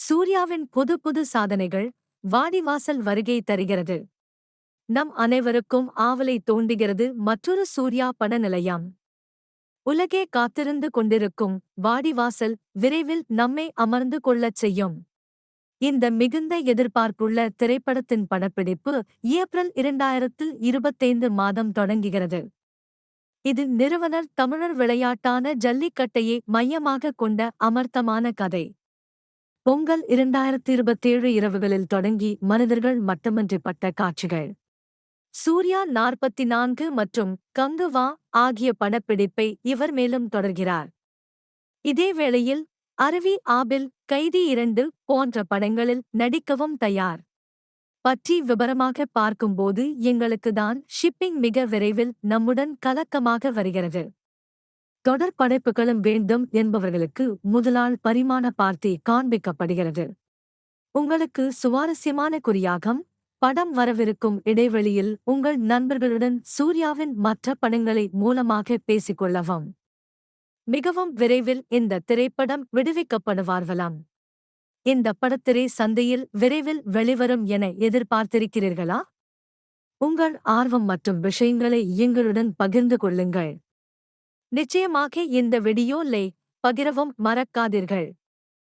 சூர்யாவின் புது புது சாதனைகள் வாடிவாசல் வருகை தருகிறது. நம் அனைவருக்கும் ஆவலை தூண்டுகிறது மற்றொரு சூர்யா பட நிலையம். உலகே காத்திருந்து கொண்டிருக்கும் வாடிவாசல் விரைவில் நம்மை அமர்ந்து கொள்ளச் செய்யும். இந்த மிகுந்த எதிர்பார்ப்புள்ள திரைப்படத்தின் படப்பிடிப்பு ஏப்ரல் 2025 மாதம் தொடங்குகிறது. இது நிறுவனர் தமிழர் விளையாட்டான ஜல்லிக்கட்டையே மையமாகக் கொண்ட அமர்த்தமான கதை. பொங்கல் 2027 இரவுகளில் தொடங்கி மனிதர்கள் மட்டுமன்றி பட்ட காட்சிகள். சூர்யா 44 மற்றும் கங்குவா ஆகிய படப்பிடிப்பை இவர் மேலும் தொடர்கிறார். இதேவேளையில் அருவி ஆபில், கைதி 2 போன்ற படங்களில் நடிக்கவும் தயார். பற்றி விபரமாக பார்க்கும்போது எங்களுக்குதான் ஷிப்பிங் மிக விரைவில் நம்முடன் கலக்கமாக வருகிறது. தொடர் படைப்புகளும் வேண்டும் என்பவர்களுக்கு முதலாள் பரிமாண பார்த்தி காண்பிக்கப்படுகிறது. உங்களுக்கு சுவாரஸ்யமான குறியாகம் படம் வரவிருக்கும் இடைவெளியில் உங்கள் நண்பர்களுடன் சூர்யாவின் மற்ற படங்களை மூலமாக பேசிக்கொள்ளவும். மிகவும் விரைவில் இந்த திரைப்படம் விடுவிக்கப்படுவார்களாம். இந்த படத்திரை சந்தையில் விரைவில் வெளிவரும் என எதிர்பார்த்திருக்கிறீர்களா? உங்கள் ஆர்வம் மற்றும் விஷயங்களை எங்களுடன் பகிர்ந்து கொள்ளுங்கள். நிச்சயமாக இந்த வீடியோ லைக் பகிரவும் மறக்காதீர்கள்.